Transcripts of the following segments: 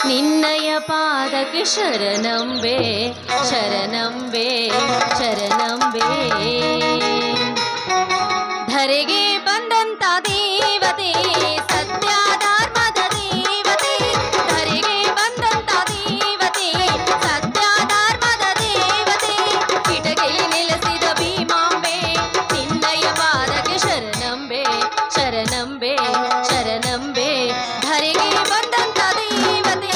ನಿನ್ನಯ ಪಾದಕ್ಕೆ ಶರಣಂಬೆ ಶರಣಂಬೆ ಶರಣಂಬೆ. ಧರೆಗೆ ಬಂದಂತ ದೇವತೆ ಸತ್ಯ ಧರ್ಮದ ದೇವತೆ. ಧರೆಗೆ ಬಂದಂತ ದೇವತೆ ಸತ್ಯ ಧರ್ಮದ ದೇವತೆ. ಕಿಟಕಿಯಲ್ಲಿ ನೆಲೆಸಿದ ಭೀಮಾಂಬೆ ನಿನ್ನಯ ಪಾದಕ್ಕೆ ಶರಣಂಬೆ ಶರಣಂಬೆ ಶರಣಂಬೆ. ಧರೆಗೆ ಬಂದಂತ ದೇವತೆ.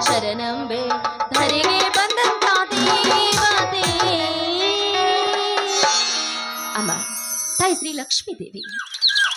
ಶರಣಂಬೆ ಧರೆಗೆ ಬಂದಂತ ದೇವತೆ. ಅಮ್ಮ ತಾಯಿ ಶ್ರೀ ಲಕ್ಷ್ಮೀ ದೇವಿ